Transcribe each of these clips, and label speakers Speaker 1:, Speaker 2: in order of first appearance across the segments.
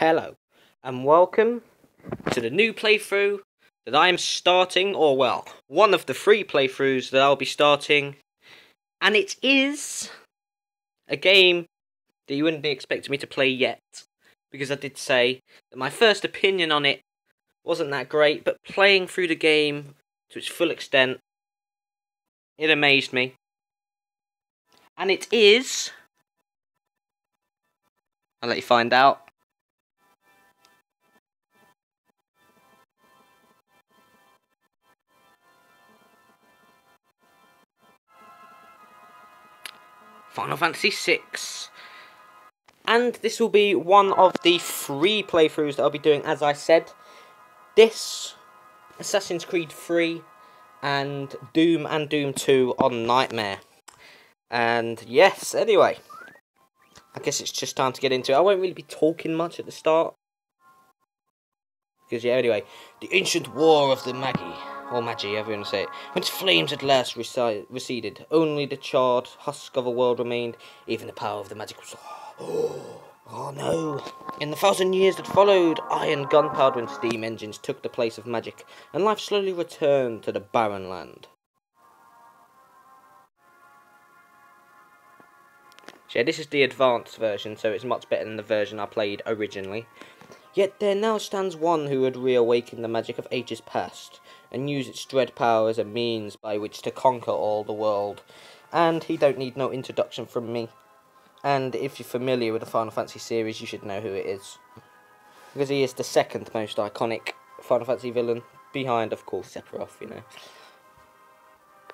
Speaker 1: Hello, and welcome to the new playthrough that I am starting, or well, one of the 3 playthroughs that I'll be starting, and it is a game that you wouldn't be expecting me to play yet, because I did say that my first opinion on it wasn't that great, but playing through the game to its full extent, it amazed me, and it is, I'll let you find out, Final Fantasy VI. And this will be one of the 3 playthroughs that I'll be doing, as I said. This, Assassin's Creed 3, and Doom 2 on Nightmare. And yes, anyway, I guess it's just time to get into it. I won't really be talking much at the start. Because yeah, anyway, the ancient war of the Magi, however you want to say it, when its flames at last receded, only the charred husk of a world remained, even the power of the magic was... Oh no! In the 1,000 years that followed, iron, gunpowder and steam engines took the place of magic, and life slowly returned to the barren land. So yeah, this is the advanced version, so it's much better than the version I played originally. Yet there now stands one who had reawakened the magic of ages past, and used its dread power as a means by which to conquer all the world. And he don't need no introduction from me. And if you're familiar with the Final Fantasy series, you should know who it is. Because he is the second most iconic Final Fantasy villain, behind, of course, Sephiroth, you know.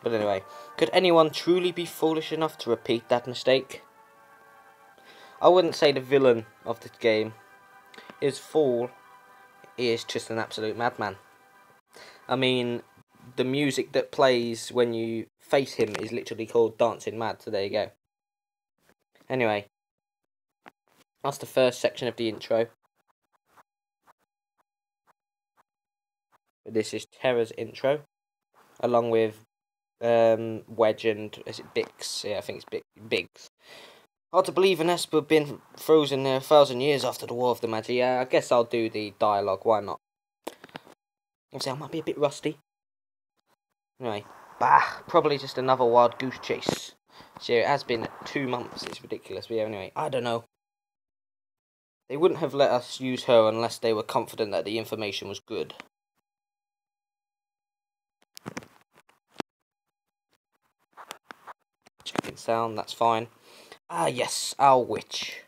Speaker 1: But anyway, could anyone truly be foolish enough to repeat that mistake? I wouldn't say the villain of the game is fool, he is just an absolute madman. I mean, the music that plays when you face him is literally called Dancing Mad, so there you go. Anyway, that's the first section of the intro. This is Terra's intro, along with Wedge and, is it Bix? Yeah, I think it's Biggs. Hard to believe an Esper had been frozen there 1,000 years after the War of the Magi. Yeah, I guess I'll do the dialogue, why not? Obviously, I might be a bit rusty. Anyway, probably just another wild goose chase. So it has been 2 months, it's ridiculous, but yeah, anyway, I don't know. They wouldn't have let us use her unless they were confident that the information was good. Checking sound, that's fine. Ah yes, our witch.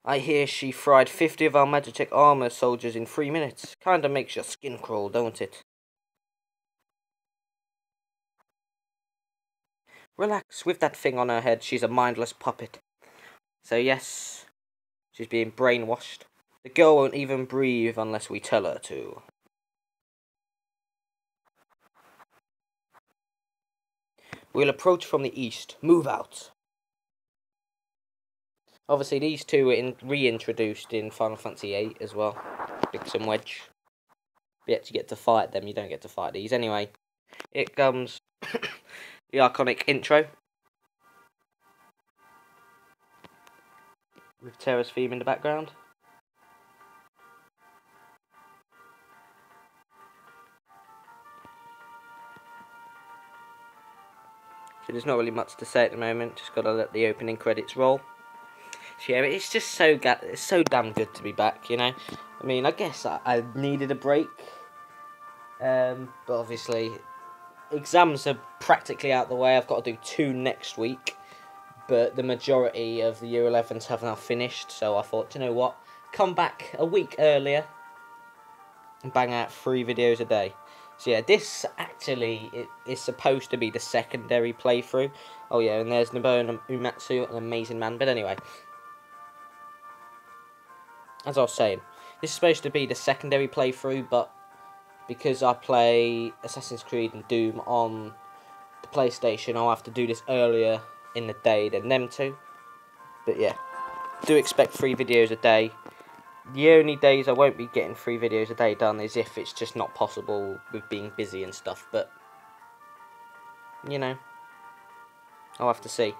Speaker 1: I hear she fried 50 of our Magitech armor soldiers in 3 minutes. Kinda makes your skin crawl, don't it? Relax, with that thing on her head, she's a mindless puppet. So yes, she's being brainwashed. The girl won't even breathe unless we tell her to. We'll approach from the east. Move out. Obviously, these two were reintroduced in Final Fantasy VIII as well. Bix and Wedge. You actually get to fight them, you don't get to fight these. Anyway, it comes the iconic intro. With Terra's theme in the background. So there's not really much to say at the moment, just gotta let the opening credits roll. So yeah, it's just so damn good to be back, you know. I mean, I guess I needed a break, but obviously exams are practically out the way. I've got to do 2 next week, but the majority of the Year 11s have now finished, so I thought, you know what, come back a week earlier and bang out 3 videos a day. So yeah, this actually is supposed to be the secondary playthrough. Oh yeah, and there's Nobuo Uematsu, an amazing man. But anyway, as I was saying, this is supposed to be the secondary playthrough, but because I play Assassin's Creed and Doom on the PlayStation, I'll have to do this earlier in the day than them two. But yeah, do expect 3 videos a day. The only days I won't be getting 3 videos a day done is if it's just not possible with being busy and stuff, but, you know, I'll have to see.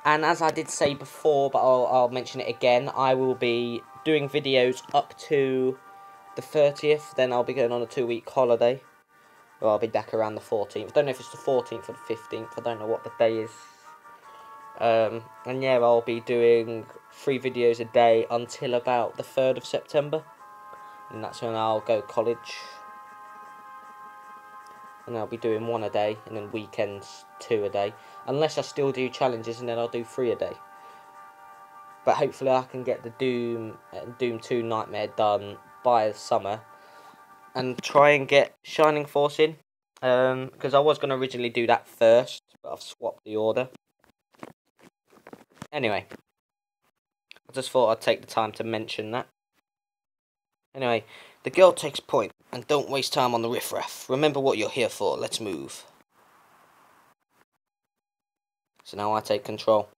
Speaker 1: And as I did say before, but I'll mention it again, I will be doing videos up to the 30th. Then I'll be going on a 2-week holiday. Well, I'll be back around the 14th. I don't know if it's the 14th or the 15th. I don't know what the day is. And yeah, I'll be doing 3 videos a day until about the 3rd of September. And that's when I'll go college. And I'll be doing 1 a day, and then weekends 2 a day. Unless I still do challenges, and then I'll do 3 a day. But hopefully I can get the Doom 2 Nightmare done by the summer. And try and get Shining Force in. Because I was going to originally do that first, but I've swapped the order. Anyway, I just thought I'd take the time to mention that. Anyway, the girl takes point, and don't waste time on the riffraff. Remember what you're here for, let's move. So now I take control.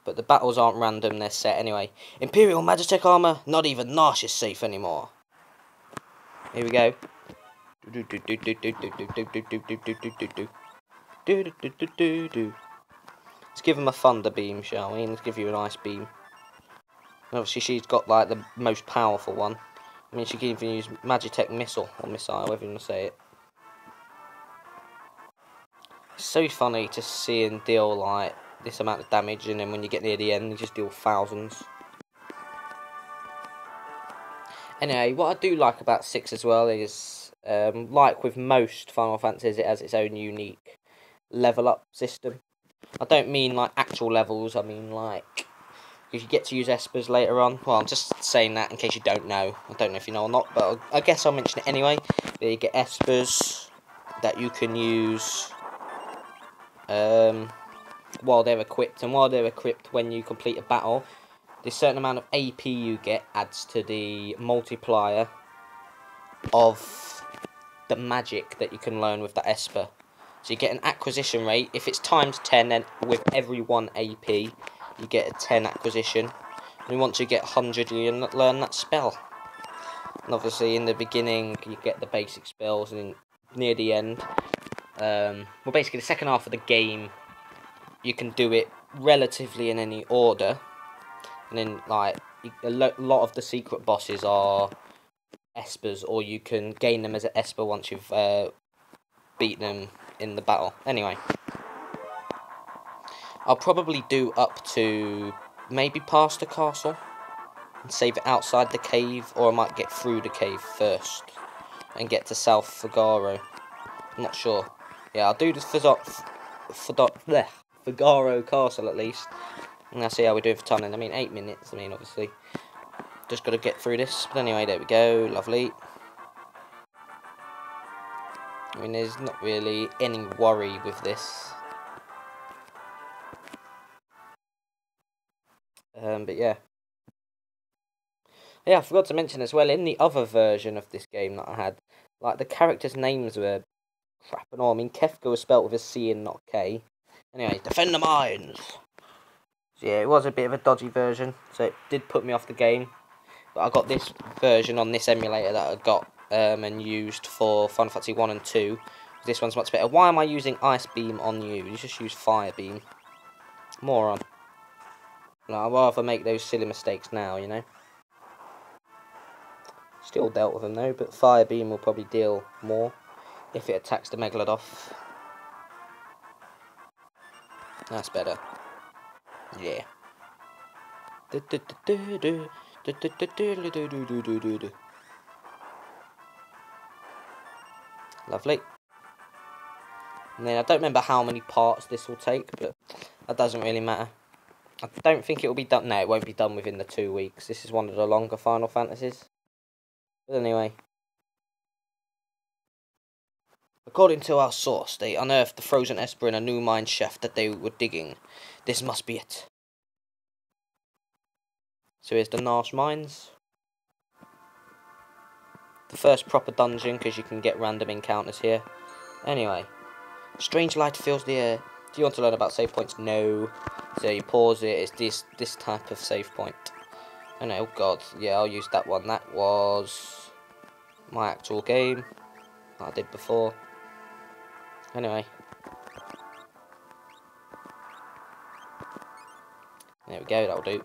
Speaker 1: But the battles aren't random, they're set anyway. Imperial Magitech armor, not even Narshe is safe anymore. Here we go. Let's give him a thunder beam, shall we? Let's give you an ice beam. Obviously, she's got like the most powerful one. I mean, she can even use Magitech missile or missile, however you want to say it. It's so funny to see him deal like this amount of damage, and then when you get near the end, you just deal thousands. Anyway, what I do like about 6 as well is, like with most Final Fantasies, it has its own unique level up system. I don't mean like actual levels, I mean like, if you get to use espers later on. Well, I'm just saying that in case you don't know. I don't know if you know or not, but I guess I'll mention it anyway. You get espers that you can use while they're equipped, and while they're equipped, when you complete a battle, the certain amount of AP you get adds to the multiplier of the magic that you can learn with that esper. So you get an acquisition rate. If it's times 10, then with every 1 AP, you get a 10 acquisition. And once you get 100, you learn that spell. And obviously, in the beginning, you get the basic spells, and near the end, well, basically the second half of the game, you can do it relatively in any order. And then, like, a lot of the secret bosses are espers, or you can gain them as an esper once you've beaten them in the battle. Anyway, I'll probably do up to maybe past the castle and save it outside the cave, or I might get through the cave first and get to South Figaro. I'm not sure. Yeah, I'll do the Figaro Castle at least. And I'll see how we're doing for time then. I mean, 8 minutes. I mean, obviously, just got to get through this. But anyway, there we go. Lovely. I mean, there's not really any worry with this. But yeah. Yeah, I forgot to mention as well, in the other version of this game that I had, like, the characters' names were crap and all. I mean, Kefka was spelt with a C and not K. Anyway, defend the mines! So yeah, it was a bit of a dodgy version, so it did put me off the game. But I got this version on this emulator that I got and used for Final Fantasy 1 and 2. This one's much better. Why am I using Ice Beam on you? You just use Fire Beam. Moron. No, I'd rather make those silly mistakes now, you know. Still dealt with them though, but Fire Beam will probably deal more if it attacks the Megalodon. That's better. Yeah. Lovely. And then I don't remember how many parts this will take, but that doesn't really matter. I don't think it will be done. No, it won't be done within the 2 weeks. This is one of the longer Final Fantasies. But anyway. According to our source, they unearthed the frozen esper in a new mine shaft that they were digging. This must be it. So here's the Narshe mines. The first proper dungeon, because you can get random encounters here. Anyway. Strange light fills the air. Do you want to learn about save points? No. So you pause it. It's this type of save point. Oh god. Yeah, I'll use that one. That was my actual game that I did before. Anyway. There we go, that'll do.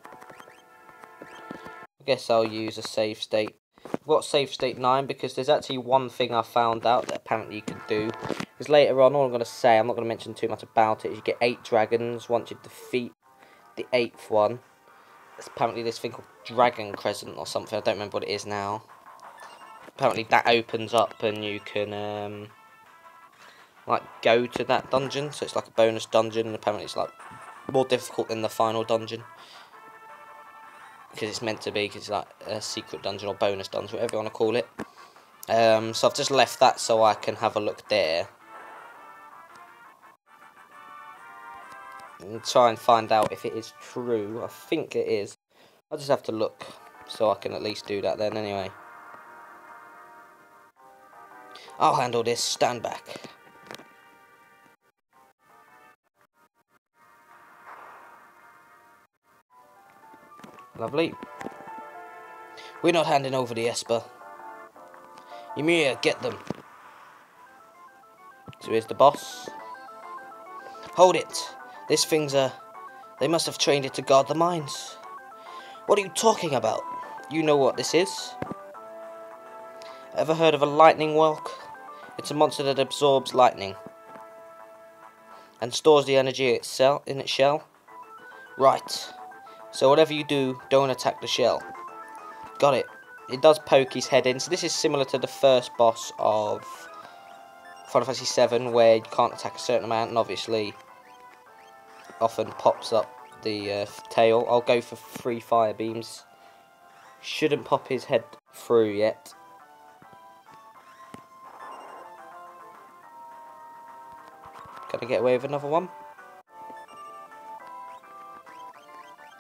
Speaker 1: I guess I'll use a save state. I've got save state 9 because there's actually one thing I found out that apparently you can do. Because later on, all I'm going to say, I'm not going to mention too much about it, is you get 8 dragons once you defeat the 8th one. There's apparently this thing called Dragon Crescent or something, I don't remember what it is now. Apparently that opens up and you can like go to that dungeon, so it's like a bonus dungeon, and apparently it's like more difficult than the final dungeon. Because it's meant to be, because it's like a secret dungeon or bonus dungeon, whatever you want to call it. So I've just left that so I can have a look there. And try and find out if it is true. I think it is. I'll just have to look so I can at least do that then anyway. I'll handle this, stand back. Lovely. We're not handing over the Esper. Ymir, get them. So here's the boss. Hold it. This thing's they must have trained it to guard the mines. What are you talking about? You know what this is? Ever heard of a lightning whelk? It's a monster that absorbs lightning and stores the energy in its shell. Right. So whatever you do, don't attack the shell. Got it. It does poke his head in. So this is similar to the first boss of Final Fantasy VII, where you can't attack a certain amount, and obviously often pops up the tail. I'll go for 3 fire beams. Shouldn't pop his head through yet. Can I get away with another one?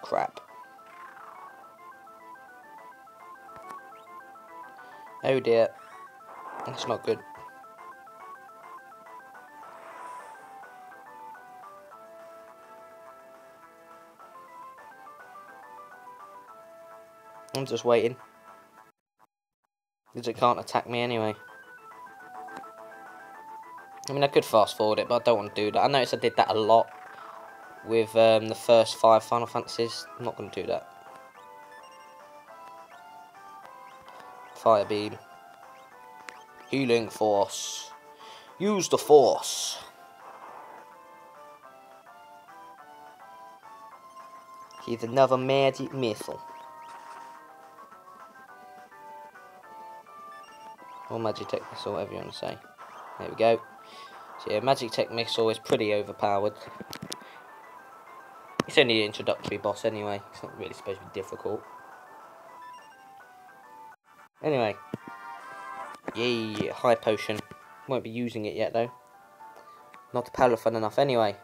Speaker 1: Crap. Oh dear. That's not good. I'm just waiting. Because it can't attack me anyway. I mean, I could fast forward it, but I don't want to do that. I noticed I did that a lot with the first 5 Final Fantasies. I'm not going to do that. Fire beam. Healing force. Use the force. He's another magic missile. Or Magitech missile, whatever you want to say. There we go. So yeah, Magitech missile is pretty overpowered. It's only an introductory boss anyway. It's not really supposed to be difficult. Anyway. Yay, high potion. Won't be using it yet though. Not powerful enough anyway.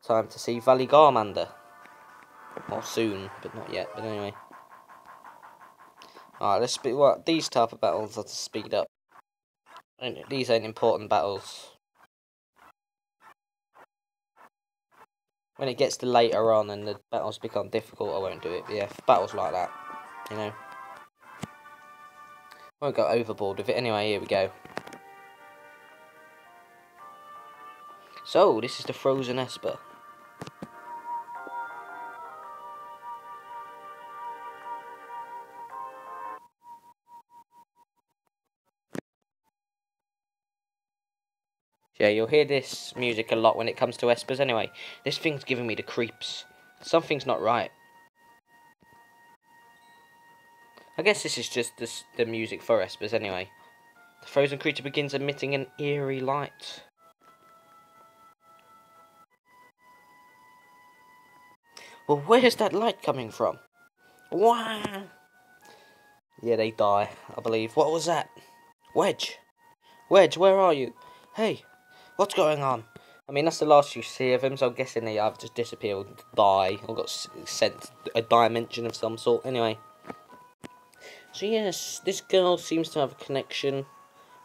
Speaker 1: Time to see Valley Garmander. Or soon, but not yet. But anyway. Alright, let's speed. Well, these type of battles are to speed up. And these ain't important battles. When it gets to later on and the battles become difficult, I won't do it. But yeah, for battles like that, you know. Won't go overboard with it. Anyway, here we go. So, this is the Frozen Esper. Yeah, you'll hear this music a lot when it comes to Espers anyway. This thing's giving me the creeps. Something's not right. I guess this is just the music for Espers anyway. The frozen creature begins emitting an eerie light. Well, where's that light coming from? Wah! Yeah, they die, I believe. What was that? Wedge! Wedge, where are you? Hey! What's going on? I mean, that's the last you see of him, so I'm guessing they either just disappeared, die, or got sent a dimension of some sort. Anyway. So yes, this girl seems to have a connection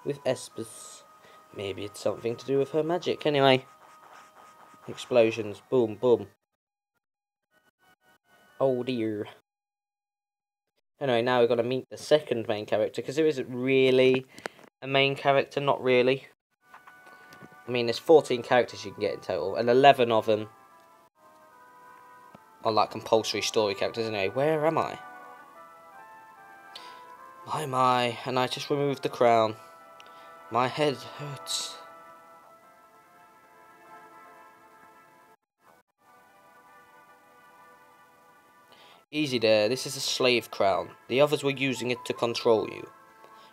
Speaker 1: with Espers. Maybe it's something to do with her magic. Anyway. Explosions. Boom, boom. Oh dear. Anyway, now we're going to meet the second main character, because there isn't really a main character, not really. I mean, there's 14 characters you can get in total, and 11 of them or like compulsory story characters anyway. Where am I? My, and I just removed the crown. My head hurts. Easy there, this is a slave crown. The others were using it to control you.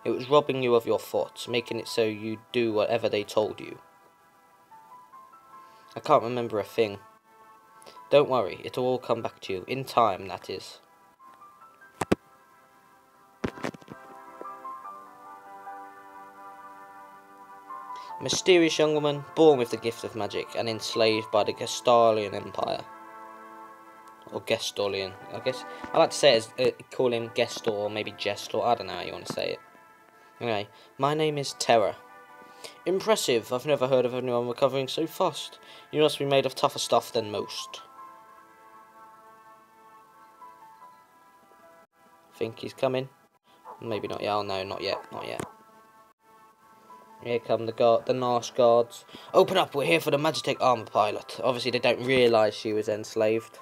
Speaker 1: It was robbing you of your thoughts, making it so you do whatever they told you. I can't remember a thing. Don't worry, it'll all come back to you. In time, that is. A mysterious young woman, born with the gift of magic, and enslaved by the Gestalian Empire. Or Gestalian, I guess. I like to say it as, call him Gestor, or maybe Gestor, I don't know how you want to say it. Anyway, my name is Terra. Impressive, I've never heard of anyone recovering so fast. You must be made of tougher stuff than most. Think he's coming? Maybe not yet. Oh no, not yet, not yet. Here come the Narshe guards. Open up, we're here for the Magitech armor pilot. Obviously they don't realise she was enslaved.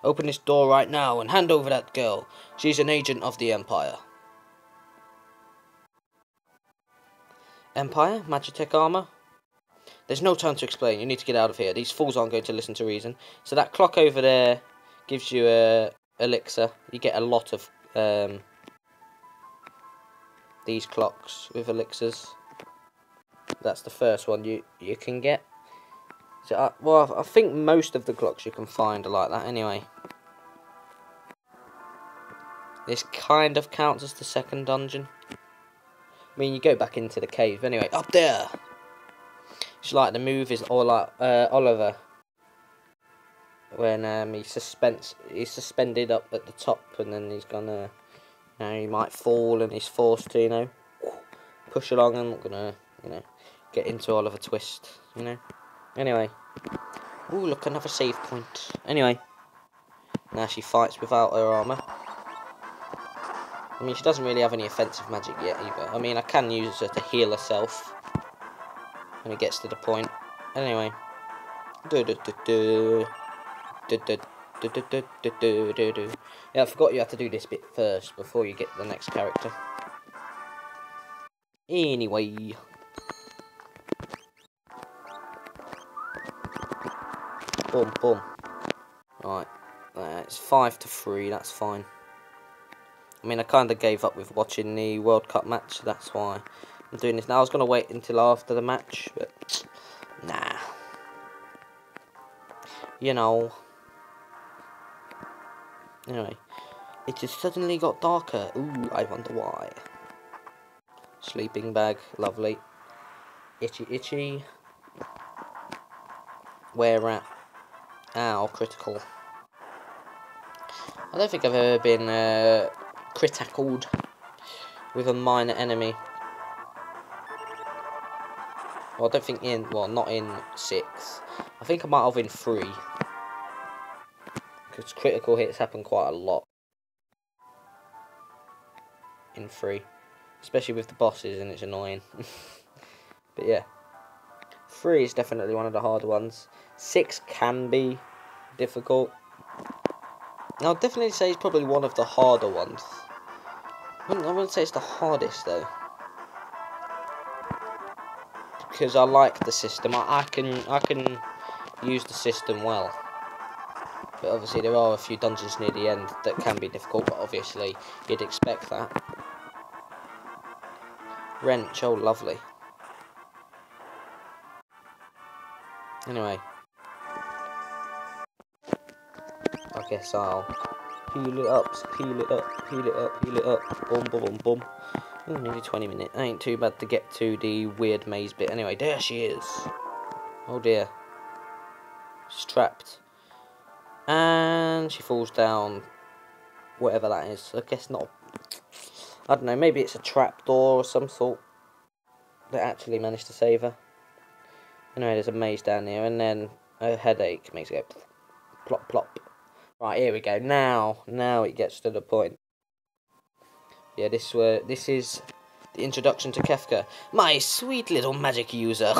Speaker 1: Open this door right now and hand over that girl. She's an agent of the Empire. Empire? Magitech armor? There's no time to explain. You need to get out of here. These fools aren't going to listen to reason. So that clock over there gives you a elixir. You get a lot of these clocks with elixirs. That's the first one you can get. So, well, I think most of the clocks you can find are like that anyway. This kind of counts as the second dungeon. I mean, you go back into the cave. Anyway, up there! It's like the move is all like Oliver. When he's suspended up at the top and then he's gonna... You know, he might fall and he's forced to, you know, push along. I'm not gonna, you know, get into Oliver Twist, you know. Anyway. Ooh, look, another save point. Anyway. Now she fights without her armour. I mean, she doesn't really have any offensive magic yet either. I mean, I can use her to heal herself when it gets to the point. Anyway. Yeah, I forgot you have to do this bit first before you get the next character. Anyway. Boom, boom. Right. It's 5-3, that's fine. I mean, I kind of gave up with watching the World Cup match, that's why I'm doing this now. I was going to wait until after the match, but nah. You know. Anyway, it just suddenly got darker. Ooh, I wonder why. Sleeping bag, lovely. Itchy, itchy. Where at? Ow, critical. I don't think I've ever been crit-tackled with a minor enemy. Well, I don't think not in 6. I think I might have in 3. Because critical hits happen quite a lot in 3. Especially with the bosses, and it's annoying. But yeah. 3 is definitely one of the harder ones. 6 can be difficult. I'll definitely say it's probably one of the harder ones. I wouldn't say it's the hardest though. Because I like the system. I can use the system well. But obviously there are a few dungeons near the end that can be difficult, but obviously you'd expect that. Wrench, oh lovely. Anyway. I guess I'll heal it up, heal it up, heal it up, heal it up. Boom, boom, boom, boom. Ooh, nearly 20 minutes. Ain't too bad to get to the weird maze bit. Anyway, there she is. Oh dear. She's trapped. And she falls down. Whatever that is. I guess not. I don't know, maybe it's a trapdoor or some sort that actually managed to save her. Anyway, there's a maze down here, and then a headache makes it go plop, plop. Right, here we go. Now it gets to the point. Yeah, this is the introduction to Kefka. My sweet little magic user.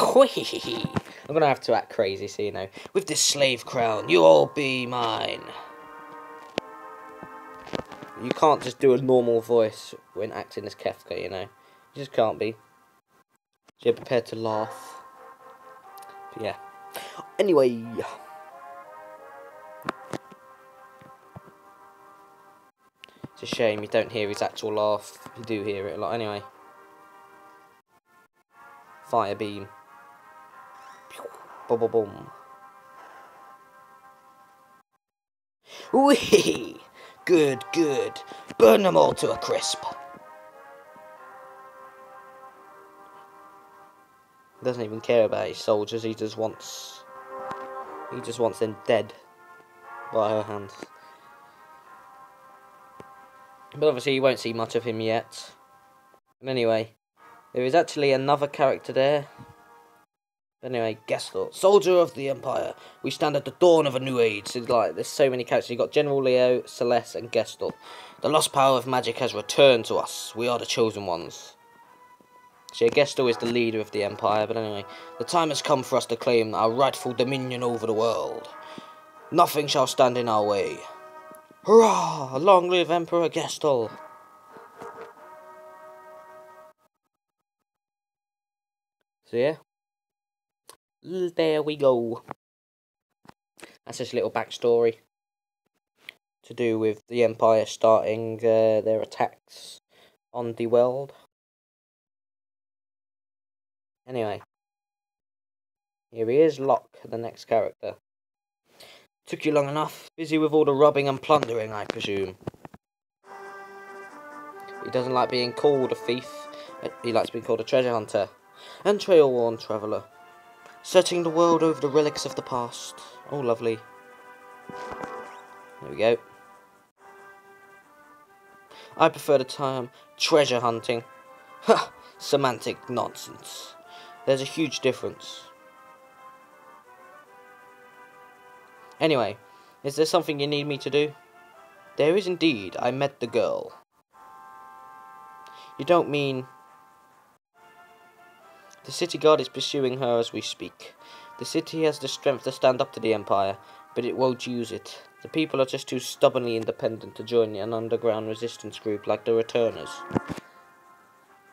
Speaker 1: I'm gonna have to act crazy, so you know. With this slave crown, you all be mine. You can't just do a normal voice when acting as Kefka, you know. You just can't be. So you're prepared to laugh. But yeah. Anyway. It's a shame you don't hear his actual laugh. You do hear it a lot anyway. Fire beam. Boom, boom, boom. Whee! Good, good. Burn them all to a crisp. He doesn't even care about his soldiers. He just wants them dead by her hands. But obviously you won't see much of him yet. But anyway, there is actually another character there. Anyway, Gestor, soldier of the Empire. We stand at the dawn of a new age. So, like, there's so many characters. You've got General Leo, Celeste, and Gestor. The lost power of magic has returned to us. We are the chosen ones. So yeah, Gestor is the leader of the Empire. But anyway, the time has come for us to claim our rightful dominion over the world. Nothing shall stand in our way. Hurrah! Long live Emperor Gestor. So yeah. There we go. That's just a little backstory to do with the Empire starting their attacks on the world. Anyway, here he is, Locke, the next character. Took you long enough. Busy with all the robbing and plundering, I presume. He doesn't like being called a thief. He likes being called a treasure hunter and trail-worn traveller. Searching the world over the relics of the past. Oh, lovely. There we go. I prefer the term treasure hunting. Ha! Semantic nonsense. There's a huge difference. Anyway, is there something you need me to do? There is indeed. I met the girl. You don't mean... The city guard is pursuing her as we speak. The city has the strength to stand up to the Empire, but it won't use it. The people are just too stubbornly independent to join an underground resistance group like the Returners.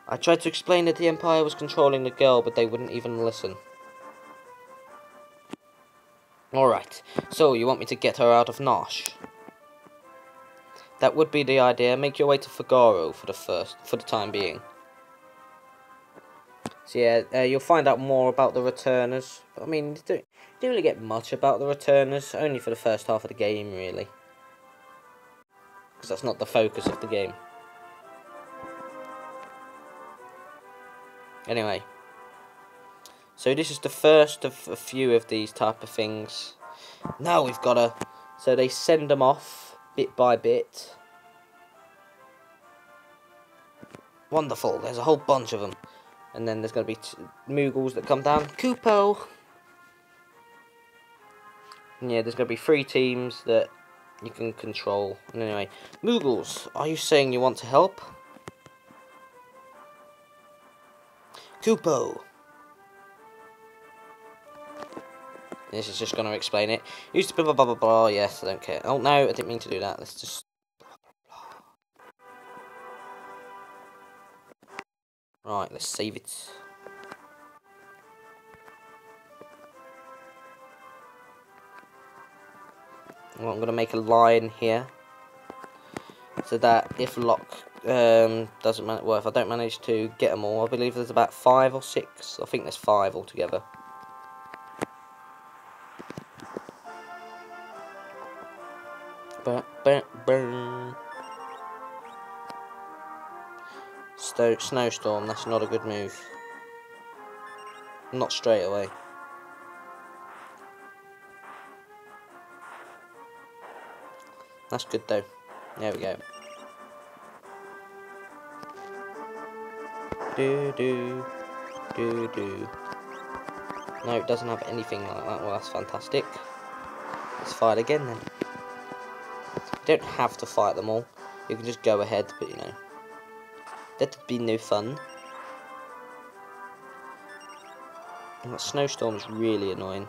Speaker 1: I tried to explain that the Empire was controlling the girl, but they wouldn't even listen. Alright, so you want me to get her out of Narshe? That would be the idea. Make your way to Figaro for the time being. So yeah, you'll find out more about the Returners. But I mean, you don't really get much about the Returners, only for the first half of the game, really. Because that's not the focus of the game. Anyway. So this is the first of a few of these type of things. Now we've got to... So they send them off, bit by bit. Wonderful, there's a whole bunch of them. And then there's going to be Moogles that come down. Kupo! And yeah, there's going to be 3 teams that you can control. And anyway, Moogles, are you saying you want to help? Kupo! This is just going to explain it. Used to blah blah blah blah blah. Yes, I don't care. Oh no, I didn't mean to do that. Let's just... Right, let's save it. Well, I'm going to make a line here. So that if Locke doesn't manage... Well, if I don't manage to get them all, I believe there's about 5 or 6. I think there's 5 altogether. Snowstorm, that's not a good move. Not straight away. That's good though. There we go. Do. No, it doesn't have anything like that. Well, that's fantastic. Let's fight again then. You don't have to fight them all. You can just go ahead, but you know. That'd be no fun. That snowstorm's really annoying.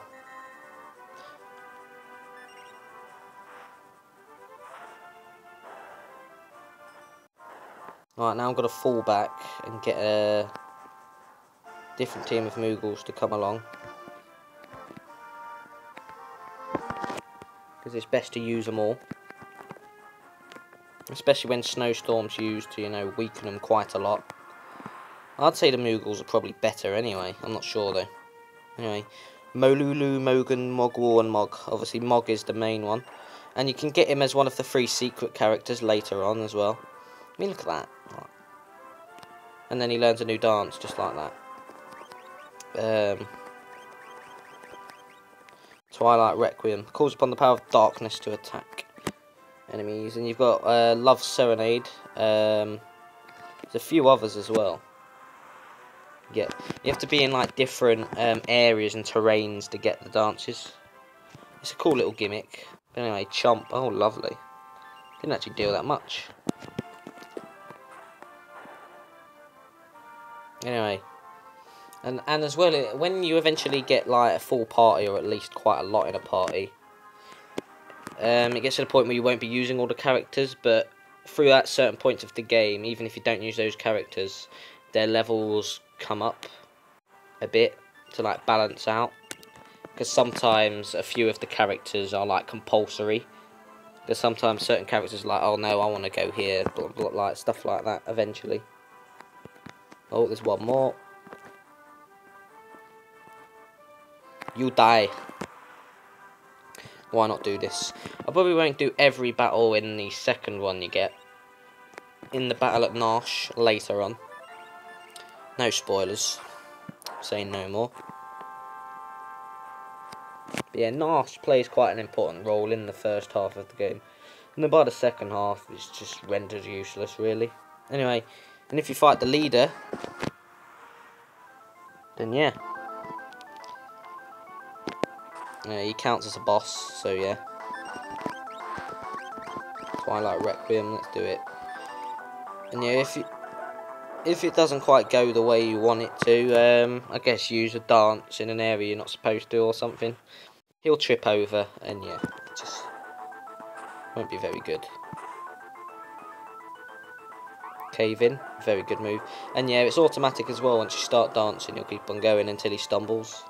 Speaker 1: Alright, now I'm going to fall back and get a different team of Moogles to come along. Because it's best to use them all. Especially when snowstorm's used to, you know, weaken them quite a lot. I'd say the Moogles are probably better anyway. I'm not sure though. Anyway, Molulu, Mogan, Mogwall and Mog. Obviously Mog is the main one. And you can get him as one of the 3 secret characters later on as well. I mean, look at that. And then he learns a new dance, just like that. Twilight Requiem. Calls upon the power of darkness to attack enemies. And you've got Love Serenade. There's a few others as well. Yeah, you have to be in like different areas and terrains to get the dances. It's a cool little gimmick. But anyway, Chomp. Oh, lovely. Didn't actually deal that much. Anyway, and as well, when you eventually get like a full party, or at least quite a lot in a party, it gets to the point where you won't be using all the characters, but throughout certain points of the game, even if you don't use those characters, their levels come up a bit to like balance out. Because sometimes a few of the characters are like compulsory. Because sometimes certain characters are like, oh no, I want to go here, blah, blah, like stuff like that eventually. Oh, there's one more. You die. Why not do this? I probably won't do every battle in the second one you get. In the battle at Narshe later on. No spoilers. Saying no more. But yeah, Narshe plays quite an important role in the first half of the game. And then by the second half, it's just rendered useless, really. Anyway, and if you fight the leader, then yeah. He counts as a boss, so yeah. Twilight Requiem, let's do it. And yeah, if it doesn't quite go the way you want it to, I guess use a dance in an area you're not supposed to or something. He'll trip over, and yeah, it just won't be very good. Cave in, very good move. And yeah, it's automatic as well. Once you start dancing, you'll keep on going until he stumbles.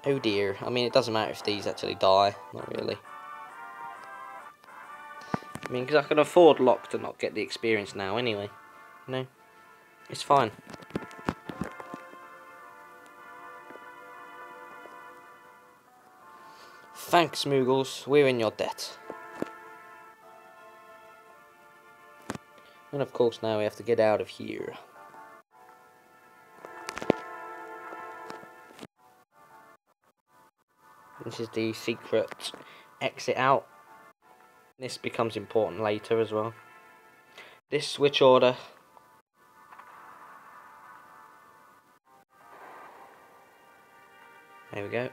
Speaker 1: Oh dear, I mean, it doesn't matter if these actually die, not really. I mean, because I can afford Locke to not get the experience now anyway. You know, it's fine. Thanks, Moogles, we're in your debt. And of course now we have to get out of here. This is the secret exit out. This becomes important later as well. This switch order. There we go.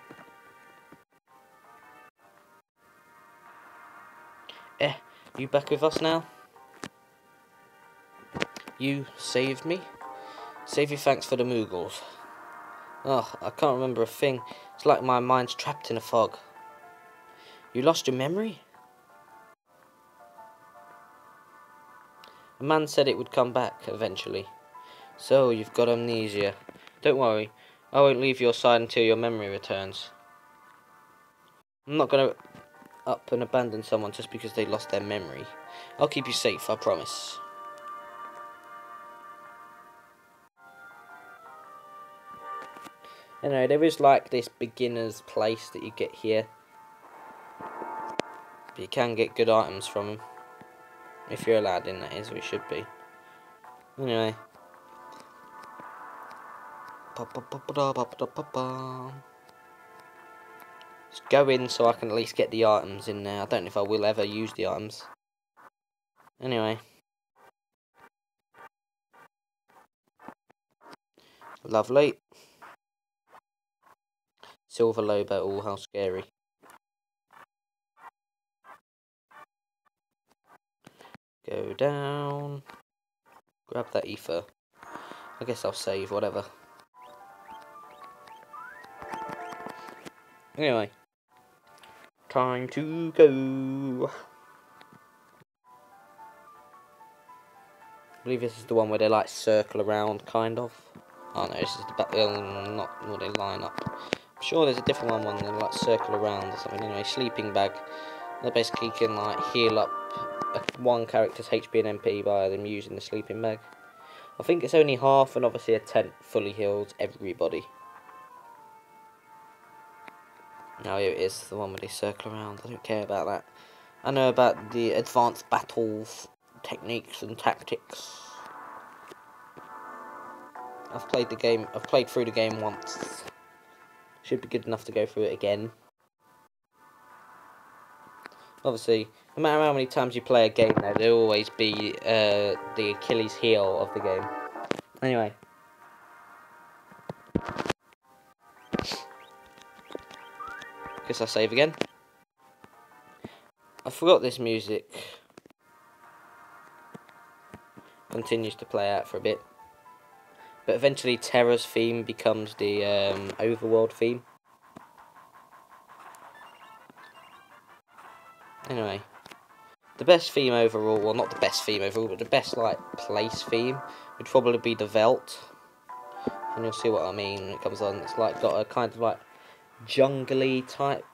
Speaker 1: You back with us now? You saved me? Save your thanks for the Moogles. Oh, I can't remember a thing. It's like my mind's trapped in a fog. You lost your memory? A man said it would come back eventually. So, you've got amnesia. Don't worry, I won't leave your side until your memory returns. I'm not going to up and abandon someone just because they lost their memory. I'll keep you safe, I promise. Anyway, there is like this beginner's place that you get here. But you can get good items from him. If you're allowed in, that is, we should be. Anyway. Just go in so I can at least get the items in there. I don't know if I will ever use the items. Anyway. Lovely. Silver Lobo, oh how scary. Go down. Grab that ether. I guess I'll save, whatever. Anyway. Time to go. I believe this is the one where they like circle around, kind of. Oh no, this is the back. Not where they line up. I'm sure there's a different one when they like circle around or something. Anyway, sleeping bag. They basically can like heal up one character's HP and MP by them using the sleeping bag. I think it's only half, and obviously a 10th fully heals everybody. Now here it is, the one where they circle around. I don't care about that. I know about the advanced battles, techniques and tactics. I've played through the game once. Should be good enough to go through it again. Obviously, no matter how many times you play a game though, there'll always be the Achilles heel of the game. Anyway. Guess I'll save again. I forgot this music continues to play out for a bit. But eventually Terra's theme becomes the overworld theme. Anyway. The best theme overall, well not the best theme overall, but the best like place theme would probably be the Veldt. And you'll see what I mean when it comes on. It's like got a kind of like jungly type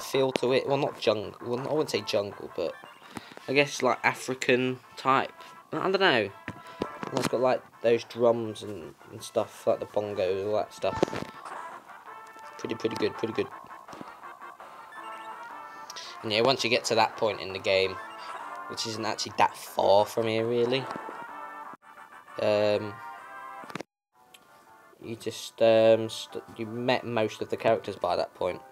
Speaker 1: feel to it. Well, not jungle. Well, I wouldn't say jungle, but I guess like African type. I don't know. And it's got like those drums and stuff, like the bongos, all that stuff. Pretty good. And yeah, once you get to that point in the game, which isn't actually that far from here really, you just you met most of the characters by that point.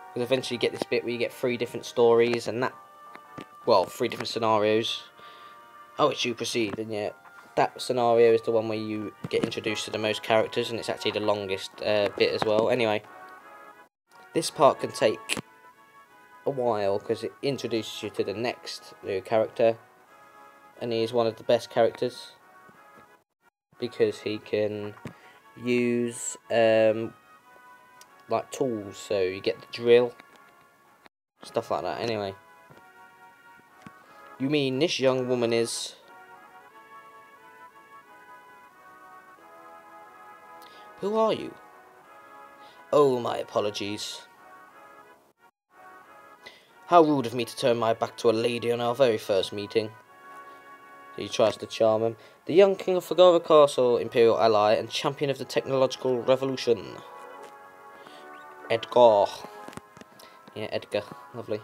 Speaker 1: Because eventually you get this bit where you get 3 different stories and that, well, 3 different scenarios. Oh, it's you proceed, and yeah, that scenario is the one where you get introduced to the most characters, and it's actually the longest bit as well. Anyway, this part can take a while because it introduces you to the next new character, and he is one of the best characters because he can use like tools, so you get the drill, stuff like that. Anyway, you mean this young woman is... Who are you? Oh, my apologies. How rude of me to turn my back to a lady on our very first meeting. He tries to charm him. The young king of Figaro Castle, imperial ally, and champion of the technological revolution. Edgar. Yeah, Edgar. Lovely.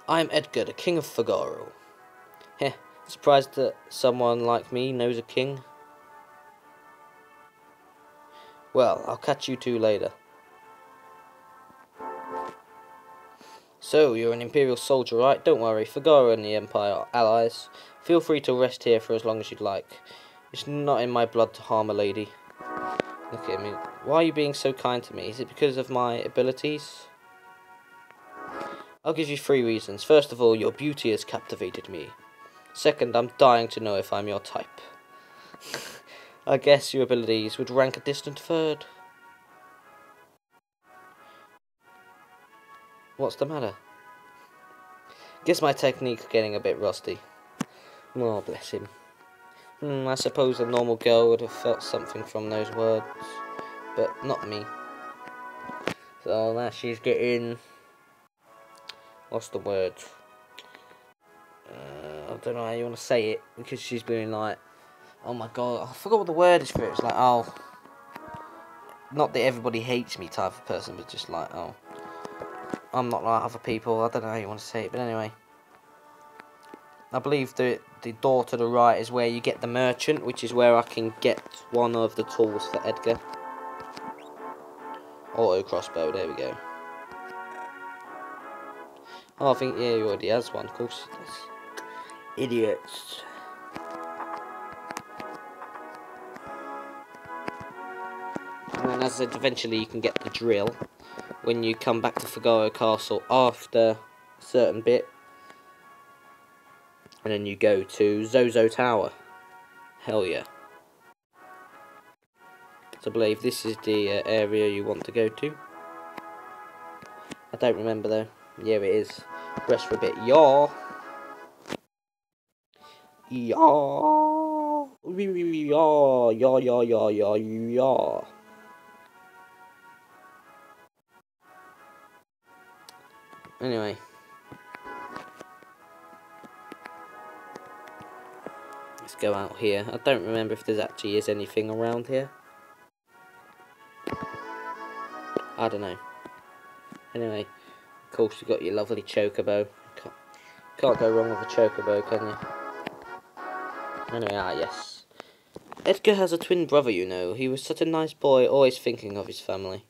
Speaker 1: I am Edgar, the king of Figaro. Heh, surprised that someone like me knows a king? Well, I'll catch you two later. So, you're an imperial soldier, right? Don't worry, Figaro and the Empire are allies. Feel free to rest here for as long as you'd like. It's not in my blood to harm a lady. Look at me. Why are you being so kind to me? Is it because of my abilities? I'll give you 3 reasons. First of all, your beauty has captivated me. Second, I'm dying to know if I'm your type. I guess your abilities would rank a distant third. What's the matter? Guess my technique's getting a bit rusty. Oh, bless him. I suppose a normal girl would have felt something from those words, but not me. So now she's getting... What's the word? I don't know how you want to say it, because she's been like, oh my god, I forgot what the word is for it. It's like, oh, not that everybody hates me type of person, but just like, oh, I'm not like other people. I don't know how you want to say it, but anyway. I believe the door to the right is where you get the merchant, which is where I can get one of the tools for Edgar. Auto crossbow, there we go. Oh, I think, yeah, he already has one, of course he does. Idiots. And then as I said, eventually you can get the drill when you come back to Figaro Castle after a certain bit. And then you go to Zozo Tower. Hell yeah. So I believe this is the area you want to go to. I don't remember though. Yeah, it is. Rest for a bit. Yaw. Yaw. Yaw. Yaw, yaw, yaw, yaw, yaw. Anyway. Let's go out here. I don't remember if there's actually is anything around here. I don't know. Anyway, of course you got your lovely chocobo. Can't go wrong with a chocobo, can you? Anyway, yes. Edgar has a twin brother, you know. He was such a nice boy, always thinking of his family.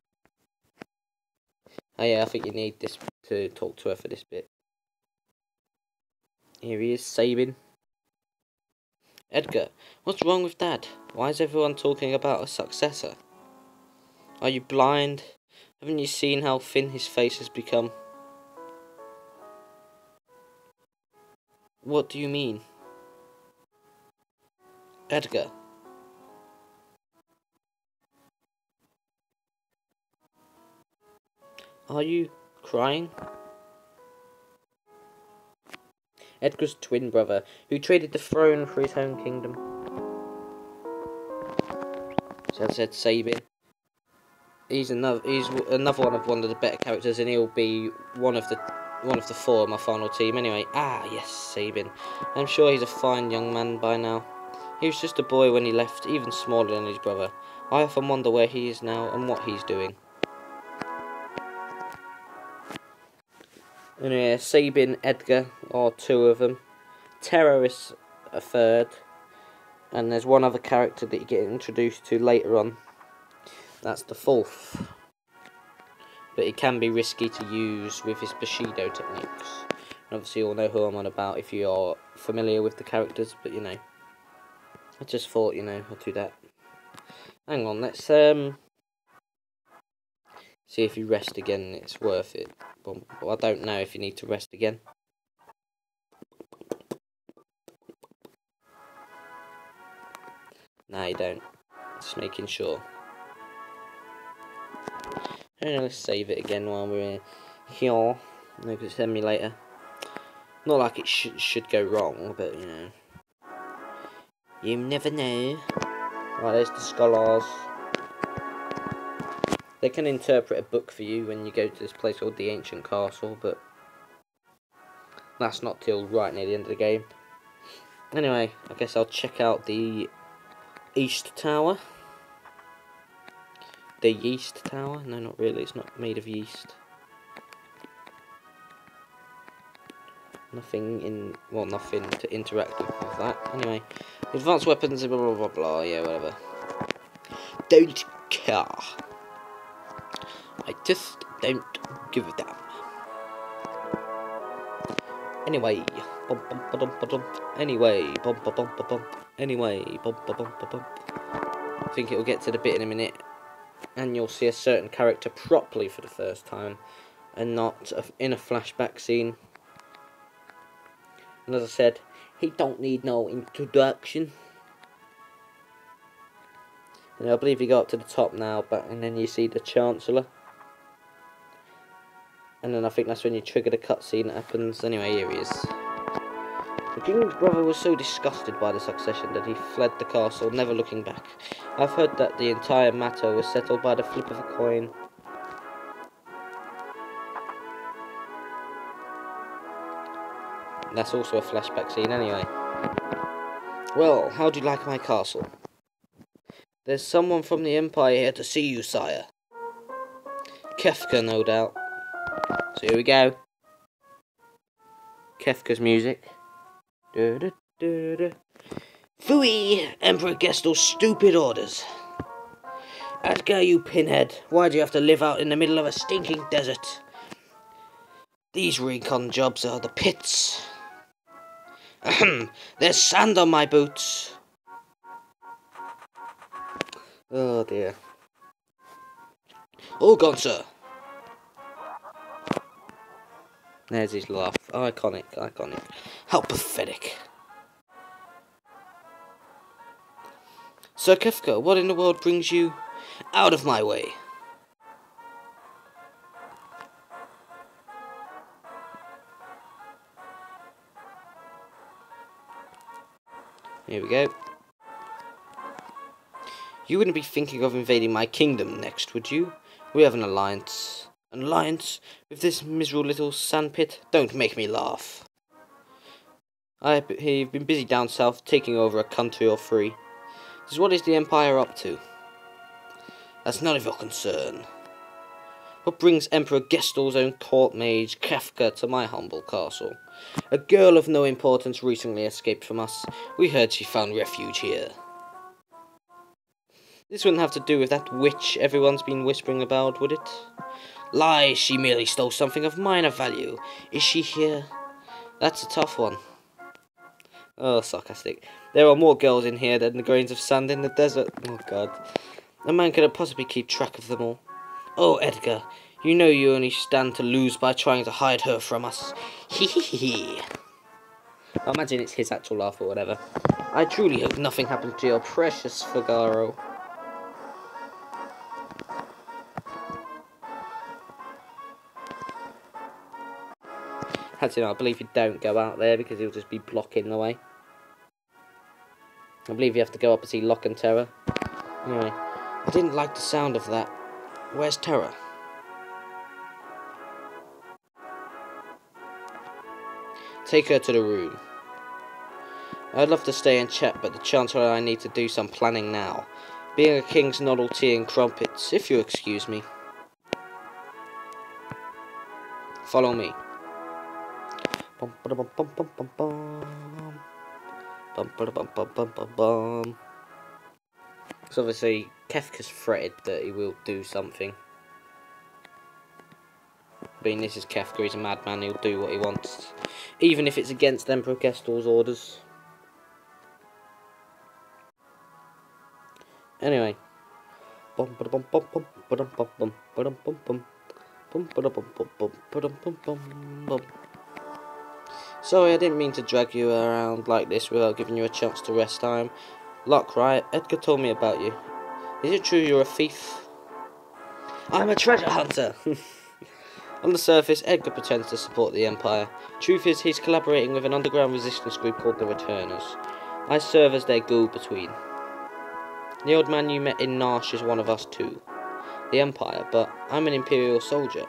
Speaker 1: Oh yeah, I think you need this to talk to her for this bit. Here he is, Sabin. Edgar, what's wrong with Dad? Why is everyone talking about a successor? Are you blind? Haven't you seen how thin his face has become? What do you mean? Edgar. Are you crying? Edgar's twin brother, who traded the throne for his home kingdom. So I said Sabin. He's another one of the better characters, and he'll be one of the four of my final team. Anyway, yes, Sabin. I'm sure he's a fine young man by now. He was just a boy when he left, even smaller than his brother. I often wonder where he is now and what he's doing. Anyway, Sabin, Edgar are two of them. Terra is a third. And there's one other character that you get introduced to later on. That's the fourth. But it can be risky to use with his Bushido techniques. And obviously you all know who I'm on about if you are familiar with the characters, but you know. I just thought, you know, I'll do that. Hang on, let's see if you rest again, it's worth it. But I don't know if you need to rest again. No, you don't. Just making sure. Let's save it again while we're here. No, because it's emulator. Not like it should go wrong, but you know. You never know. Right, there's the scholars. They can interpret a book for you when you go to this place called the Ancient Castle, but that's not till right near the end of the game. Anyway, I guess I'll check out the East Tower. The Yeast Tower? No, not really. It's not made of yeast. Nothing to interact with that. Anyway, advanced weapons, blah blah blah blah. Yeah, whatever. Don't care. I just don't give a damn. Anyway, Anyway, I think it will get to the bit in a minute. And you'll see a certain character properly for the first time, and not in a flashback scene. And as I said, he don't need no introduction. And I believe you go up to the top now, and then you see the Chancellor. And then I think that's when you trigger the cutscene that happens. Anyway, here he is. The king's brother was so disgusted by the succession that he fled the castle, never looking back. I've heard that the entire matter was settled by the flip of a coin. That's also a flashback scene anyway. Well, how do you like my castle? There's someone from the Empire here to see you, sire. Kefka, no doubt. So here we go. Kefka's music. Phooey! Emperor Gestal's stupid orders. Edgar, you pinhead. Why do you have to live out in the middle of a stinking desert? These recon jobs are the pits. Ahem. There's sand on my boots. Oh dear. All gone, sir. There's his laugh. Iconic, iconic. How pathetic. Sir Kefka, what in the world brings you out of my way? Here we go. You wouldn't be thinking of invading my kingdom next, would you? We have an alliance. An alliance with this miserable little sandpit? Don't make me laugh. I hear you've been busy down south, taking over a country or three. So what is the Empire up to? That's none of your concern. What brings Emperor Gestal's own court mage, Kefka, to my humble castle? A girl of no importance recently escaped from us. We heard she found refuge here. This wouldn't have to do with that witch everyone's been whispering about, would it? Lies, she merely stole something of minor value. Is she here? That's a tough one. Oh, sarcastic. There are more girls in here than the grains of sand in the desert. Oh, God. A man couldn't possibly keep track of them all. Oh, Edgar, you know you only stand to lose by trying to hide her from us. Hee hee hee. I imagine it's his actual laugh or whatever. I truly hope nothing happens to your precious Figaro. Actually, no, I believe you don't go out there because he'll just be blocking the way. I believe you have to go up and see Locke and Terra. Anyway, I didn't like the sound of that. Where's Terra? Take her to the room. I'd love to stay and chat, but the Chancellor and I need to do some planning now. Being a king's novelty and crumpets, if you excuse me. Follow me. So obviously, Kefka's threatened that he will do something. I mean, this is Kefka, he's a madman, he'll do what he wants. Even if it's against Emperor Gestal's orders. Anyway. Sorry, I didn't mean to drag you around like this without giving you a chance to rest time. Locke, right? Edgar told me about you. Is it true you're a thief? I'm a treasure hunter! On the surface, Edgar pretends to support the Empire. Truth is, he's collaborating with an underground resistance group called the Returners. I serve as their go-between. The old man you met in Narshe is one of us too. The Empire, but I'm an Imperial soldier.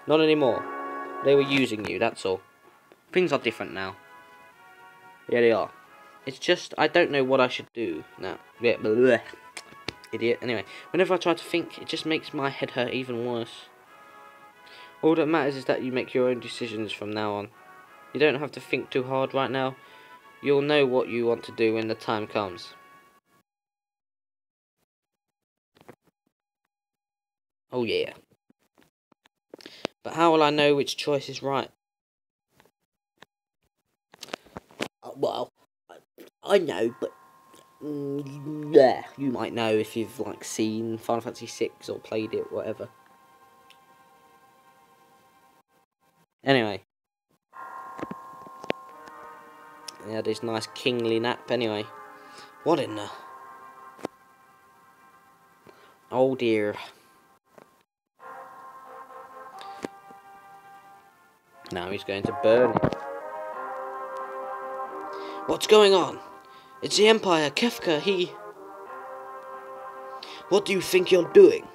Speaker 1: Not anymore. They were using you, that's all. Things are different now. Yeah, they are. It's just, I don't know what I should do now. Yeah, bleh. Idiot. Anyway, whenever I try to think, it just makes my head hurt even worse. All that matters is that you make your own decisions from now on. You don't have to think too hard right now. You'll know what you want to do when the time comes. Oh yeah. But how will I know which choice is right? Well, I know, but yeah, you might know if you've like seen Final Fantasy VI or played it, whatever. Anyway, yeah, this nice kingly nap. Anyway, what in the? Oh dear. Now he's going to burn it. What's going on? It's the Empire, Kefka, he... What do you think you're doing?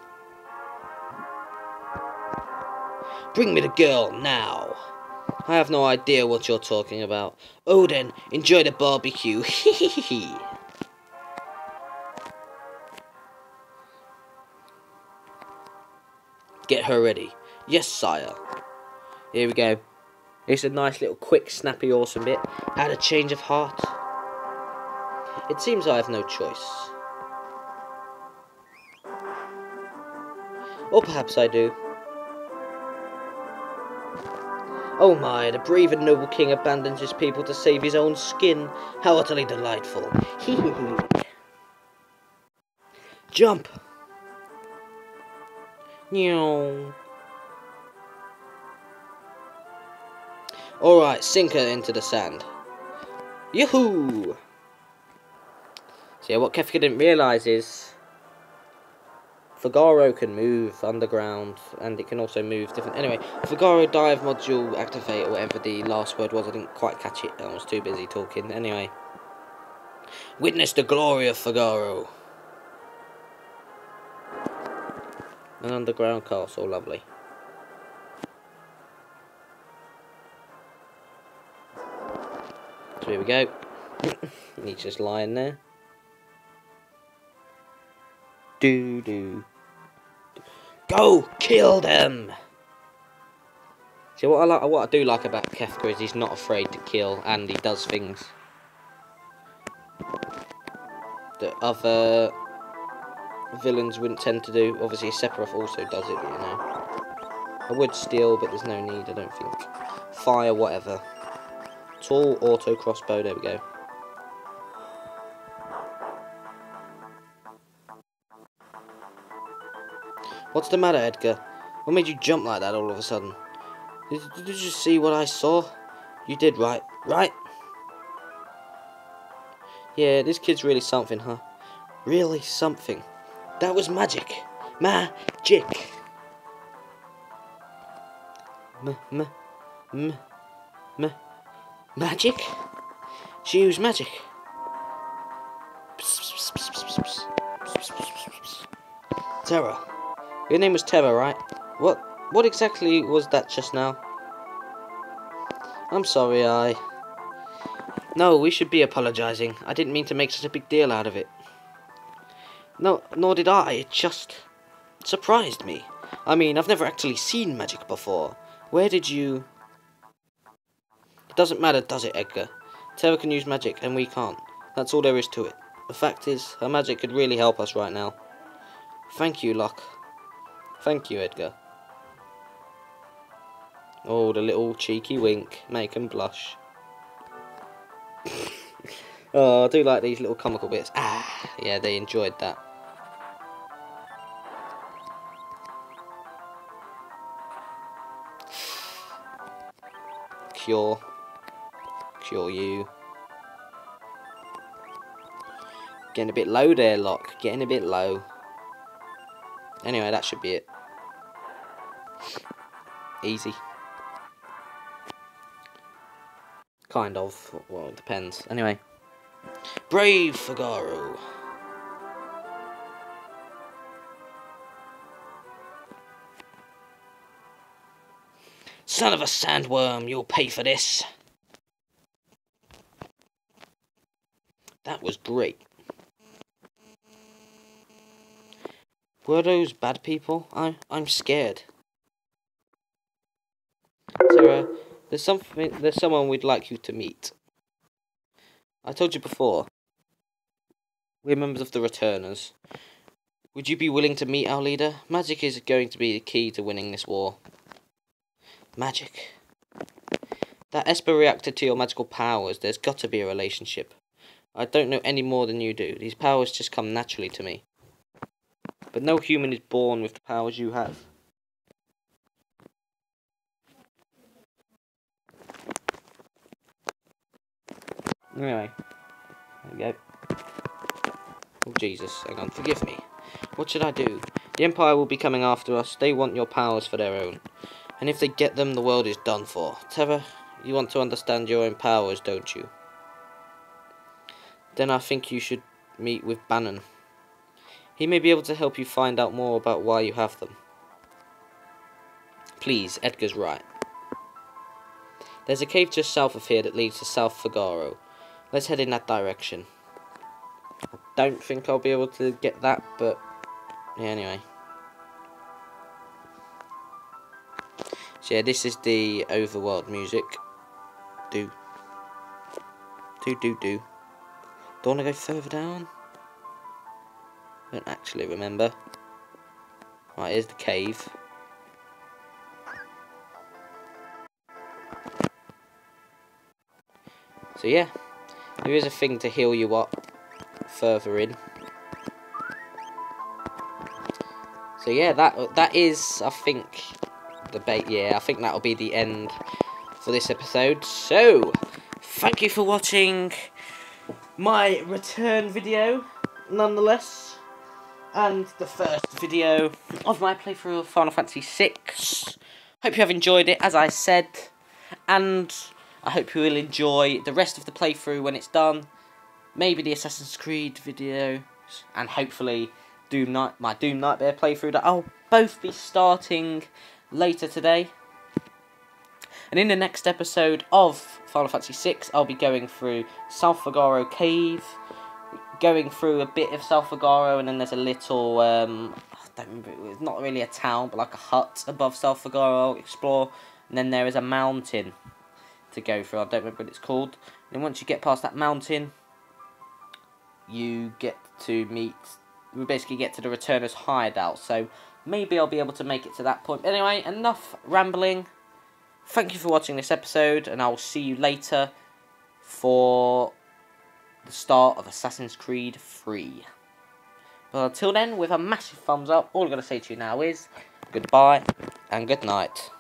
Speaker 1: Bring me the girl, now. I have no idea what you're talking about. Oh then, enjoy the barbecue, hehehe. Get her ready. Yes, sire. Here we go. It's a nice little quick, snappy, awesome bit. Had a change of heart. It seems I have no choice. Or perhaps I do. Oh my, the brave and noble king abandons his people to save his own skin. How utterly delightful. Hee hee hee. Jump! Meow. Alright, sink her into the sand. Yoo-hoo! So yeah, what Kefka didn't realise is Figaro can move underground, and it can also move different... Anyway, Figaro dive module activate, or whatever the last word was. I didn't quite catch it, I was too busy talking. Anyway. Witness the glory of Figaro. An underground castle, lovely. So here we go. He's just lying there. Do. Go! Kill them! See, what I do like about Kefka is he's not afraid to kill, and he does things that other villains wouldn't tend to do. Obviously, Sephiroth also does it, but you know. I would steal, but there's no need, I don't think. Fire, whatever. Tall auto crossbow, there we go. What's the matter, Edgar? What made you jump like that all of a sudden? Did you just see what I saw? You did, right? Right? Yeah, this kid's really something, huh? Really something. That was magic. Magic. Magic? She used magic. Terra. Your name was Terra, right? What exactly was that just now? I'm sorry, No, we should be apologising. I didn't mean to make such a big deal out of it. No, nor did I. It just surprised me. I mean, I've never actually seen magic before. Where did you... It doesn't matter, does it, Edgar? Terra can use magic, and we can't. That's all there is to it. The fact is, her magic could really help us right now. Thank you, Locke. Thank you, Edgar. Oh, the little cheeky wink. Make 'em blush. Oh, I do like these little comical bits. Ah, yeah, they enjoyed that. Cure you. Getting a bit low there, Locke. Getting a bit low. Anyway, that should be it. Easy. Kind of. Well, it depends. Anyway. Brave Figaro. Son of a sandworm, you'll pay for this. That was great. Were those bad people? I'm scared. Terra, there's someone we'd like you to meet. I told you before. We're members of the Returners. Would you be willing to meet our leader? Magic is going to be the key to winning this war. Magic. That Esper reacted to your magical powers. There's got to be a relationship. I don't know any more than you do. These powers just come naturally to me. But no human is born with the powers you have. Anyway. There we go. Oh, Jesus. Hang on. Forgive me. What should I do? The Empire will be coming after us. They want your powers for their own. And if they get them, the world is done for. Terra, you want to understand your own powers, don't you? Then I think you should meet with Bannon. He may be able to help you find out more about why you have them. Please, Edgar's right. There's a cave just south of here that leads to South Figaro. Let's head in that direction. I don't think I'll be able to get that, but... yeah, anyway. So yeah, this is the overworld music. Do. Don't want to go further down? I don't actually remember. Right, here's the cave. So yeah, there is a thing to heal you up further in. So yeah, that is, I think, the bait. Yeah, I think that'll be the end for this episode. So, thank you for watching my return video, nonetheless, and the first video of my playthrough of Final Fantasy VI. Hope you have enjoyed it, as I said, and I hope you will enjoy the rest of the playthrough when it's done. Maybe the Assassin's Creed video, and hopefully my Doom Nightmare playthrough that I'll both be starting later today. And in the next episode of Final Fantasy VI, I'll be going through South Figaro Cave, going through a bit of South Figaro, and then there's a little, I don't remember, it's not really a town, but like a hut above South Figaro I'll explore, and then there is a mountain to go through, I don't remember what it's called. And once you get past that mountain, you get to we basically get to the Returner's hideout, so maybe I'll be able to make it to that point. But anyway, enough rambling. Thank you for watching this episode, and I'll see you later for the start of Assassin's Creed 3. But until then, with a massive thumbs up, all I'm going to say to you now is goodbye and good night.